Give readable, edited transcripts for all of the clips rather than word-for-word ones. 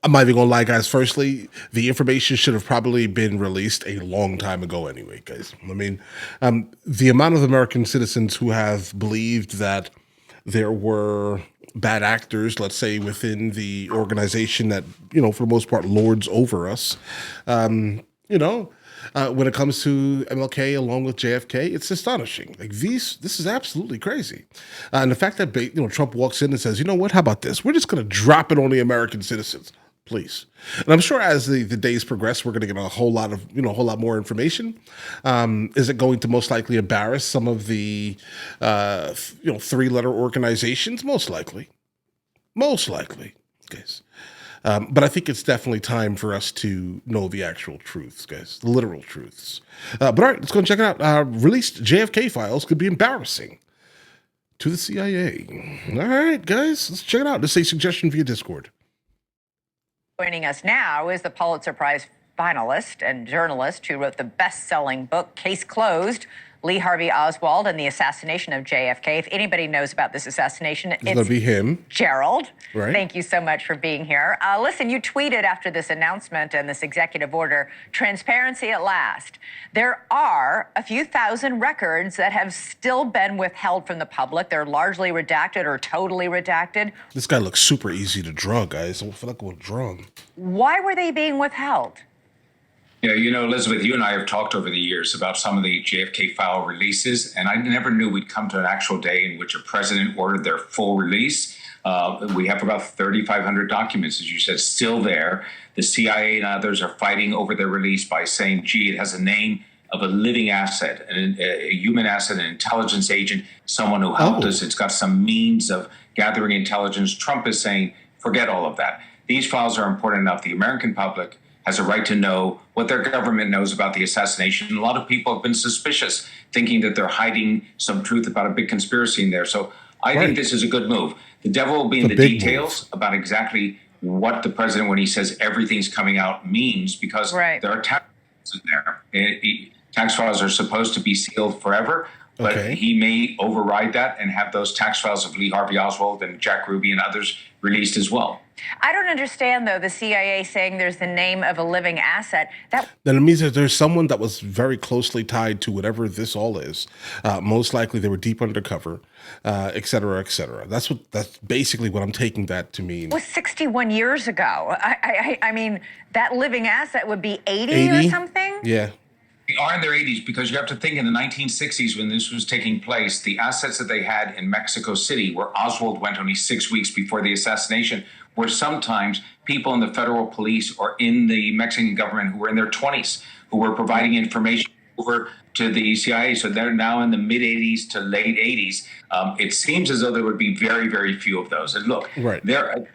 I'm not even gonna lie, guys. Firstly, the information should have probably been released a long time ago, anyway, guys. I mean, the amount of American citizens who have believed that there were bad actors, let's say, within the organization that, for the most part, lords over us, you know, when it comes to MLK along with JFK, it's astonishing. Like this is absolutely crazy. And the fact that Trump walks in and says, "You know what? How about this? We're just going to drop it on the American citizens, please." And I'm sure as the days progress, we're going to get a whole lot of a whole lot more information. Is it going to most likely embarrass some of the 3-letter organizations? Most likely, guys. But I think it's definitely time for us to know the actual truths, guys, the literal truths. But all right, let's go and check it out. Released JFK files could be embarrassing to the CIA. All right, guys, let's check it out. This is a suggestion via Discord. Joining us now is the Pulitzer Prize finalist and journalist who wrote the best-selling book, Case Closed, Lee Harvey Oswald and the Assassination of JFK. If anybody knows about this assassination, it's going to be him. Gerald. Right. Thank you so much for being here. Listen, you tweeted after this announcement and this executive order, transparency at last. There are a few thousand records that have still been withheld from the public. They're largely redacted or totally redacted. This guy looks super easy to draw, guys. I feel like we're drawn. Why were they being withheld? Yeah, Elizabeth, you and I have talked over the years about some of the JFK file releases, and I never knew we'd come to an actual day in which a president ordered their full release. We have about 3,500 documents, as you said, still there. The CIA and others are fighting over their release by saying, gee, it has a name of a living asset, a human asset, an intelligence agent, someone who helped us. It's got some means of gathering intelligence. Trump is saying, forget all of that. These files are important enough. The American public has a right to know what their government knows about the assassination. A lot of people have been suspicious, thinking that they're hiding some truth about a big conspiracy in there. So I think this is a good move. The devil will be in the details about exactly what the president, when he says everything's coming out, means, because there are tax files in there. Tax files are supposed to be sealed forever, but he may override that and have those tax files of Lee Harvey Oswald and Jack Ruby and others released as well. I don't understand, though, the CIA saying there's the name of a living asset. Then it means that there's someone that was very closely tied to whatever this all is. Most likely they were deep undercover, et cetera, et cetera. That's basically what I'm taking that to mean. It was 61 years ago. I mean, that living asset would be 80 or something? Yeah. They are in their 80s, because you have to think in the 1960s when this was taking place, the assets that they had in Mexico City, where Oswald went only 6 weeks before the assassination, were sometimes people in the federal police or in the Mexican government who were in their 20s, who were providing information over to the CIA. So they're now in the mid 80s to late 80s. It seems as though there would be very, very few of those. And look,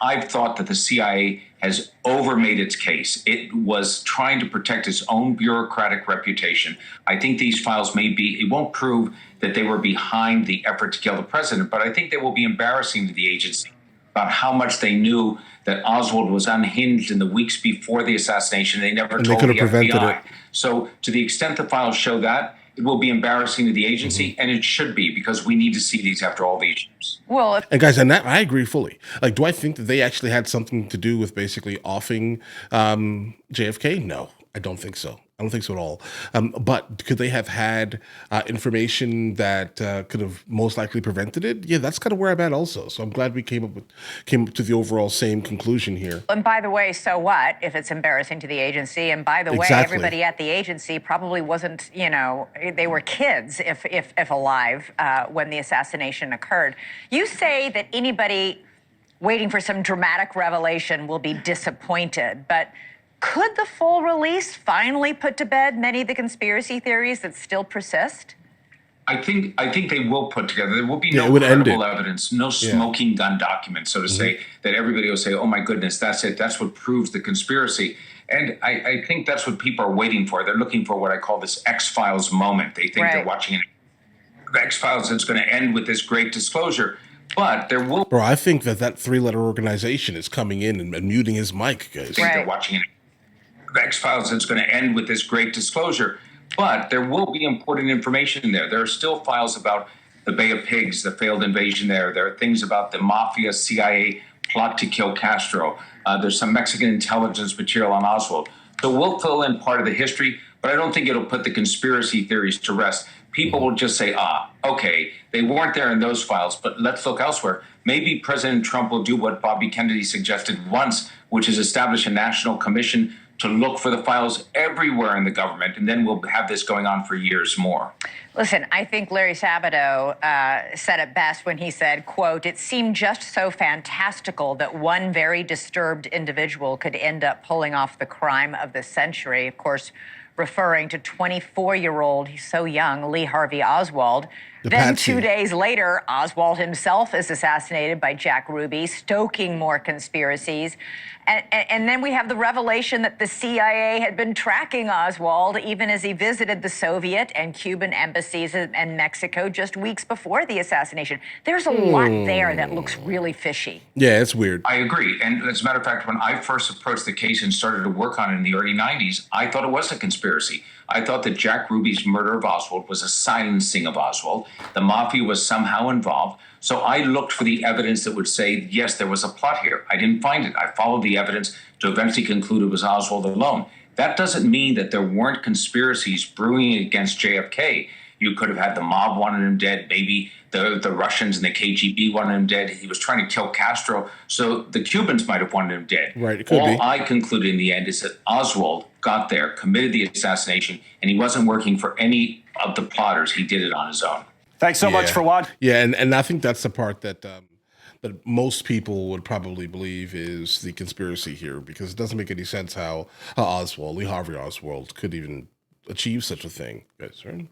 I've thought that the CIA has overmade its case. It was trying to protect its own bureaucratic reputation. I think these files it won't prove that they were behind the effort to kill the president, but I think they will be embarrassing to the agency about how much they knew that Oswald was unhinged in the weeks before the assassination. They never told the FBI. So to the extent the files show that, it will be embarrassing to the agency, and it should be, because we need to see these after all these years. Well, and guys, and that I agree fully. Like, do I think that they actually had something to do with basically offing JFK? No, I don't think so. I don't think so at all. But could they have had information that could have most likely prevented it? Yeah, that's kind of where I'm at also. So I'm glad we came up to the overall same conclusion here. And by the way, so what if it's embarrassing to the agency? And by the way, everybody at the agency probably wasn't, they were kids if alive when the assassination occurred. You say that anybody waiting for some dramatic revelation will be disappointed, but could the full release finally put to bed many of the conspiracy theories that still persist? I think they will put together. There will be no credible evidence, no smoking gun documents, so to say, that everybody will say, oh my goodness, that's it. That's what proves the conspiracy. And I think that's what people are waiting for. They're looking for what I call this X-Files moment. They think they're watching an X-Files that's going to end with this great disclosure. But there will... Bro, I think that 3-letter organization is coming in and muting his mic, guys. I think they're watching an X-Files that's going to end with this great disclosure, but there will be important information in there. There are still files about the Bay of Pigs, the failed invasion there. There are things about the mafia CIA plot to kill Castro. There's some Mexican intelligence material on Oswald. So we'll fill in part of the history, but I don't think it'll put the conspiracy theories to rest. People will just say, okay, they weren't there in those files, but let's look elsewhere. Maybe President Trump will do what Bobby Kennedy suggested once, which is establish a national commission to look for the files everywhere in the government, and then we'll have this going on for years more. Listen, I think Larry Sabato said it best when he said, quote, "It seemed just so fantastical that one very disturbed individual could end up pulling off the crime of the century." Of course, referring to 24-year-old, he's so young, Lee Harvey Oswald. Then 2 days later, Oswald himself is assassinated by Jack Ruby, stoking more conspiracies. And then we have the revelation that the CIA had been tracking Oswald even as he visited the Soviet and Cuban embassies in Mexico just weeks before the assassination. There's a lot there that looks really fishy. Yeah, it's weird. I agree. And as a matter of fact, when I first approached the case and started to work on it in the early 90s, I thought it was a conspiracy. I thought that Jack Ruby's murder of Oswald was a silencing of Oswald. The mafia was somehow involved. So I looked for the evidence that would say, yes, there was a plot here. I didn't find it. I followed the evidence to eventually conclude it was Oswald alone. That doesn't mean that there weren't conspiracies brewing against JFK. You could have had the mob wanted him dead, maybe the Russians and the KGB wanted him dead. He was trying to kill Castro, so the Cubans might have wanted him dead. Right, it could All be. I concluded in the end is that Oswald got there, committed the assassination, and he wasn't working for any of the plotters. He did it on his own. Thanks so much for watching. Yeah, and I think that's the part that that most people would probably believe is the conspiracy here, because it doesn't make any sense how Oswald, Lee Harvey Oswald, could even achieve such a thing. Guys, right?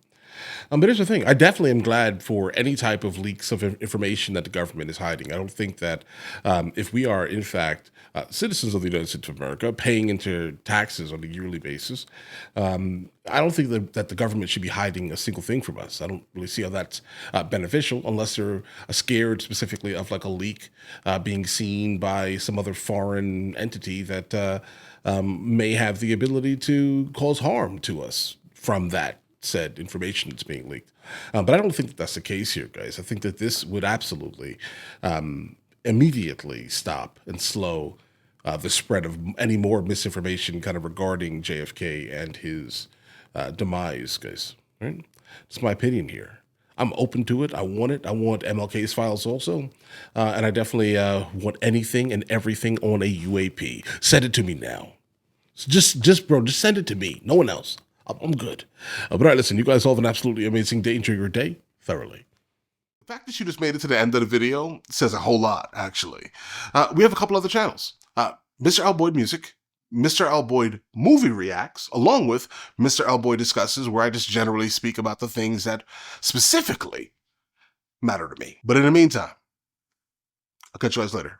But here's the thing. I definitely am glad for any type of leaks of information that the government is hiding. I don't think that if we are, in fact, citizens of the United States of America paying into taxes on a yearly basis, I don't think that the government should be hiding a single thing from us. I don't really see how that's beneficial, unless they're scared specifically of like a leak being seen by some other foreign entity that may have the ability to cause harm to us from that said information that's being leaked. But I don't think that that's the case here, guys. I think that this would absolutely immediately stop and slow the spread of any more misinformation kind of regarding JFK and his demise, guys. Right? That's my opinion here. I'm open to it. I want it. I want MLK's files also. And I definitely want anything and everything on a UAP. Send it to me now. So just bro, just send it to me. No one else. I'm good. But all right, listen, you guys all have an absolutely amazing day. Enjoy your day thoroughly. The fact that you just made it to the end of the video says a whole lot, actually. We have a couple other channels. MrLboyd Music, MrLboyd Movie Reacts, along with MrLboyd Discusses, where I just generally speak about the things that specifically matter to me. But in the meantime, I'll catch you guys later.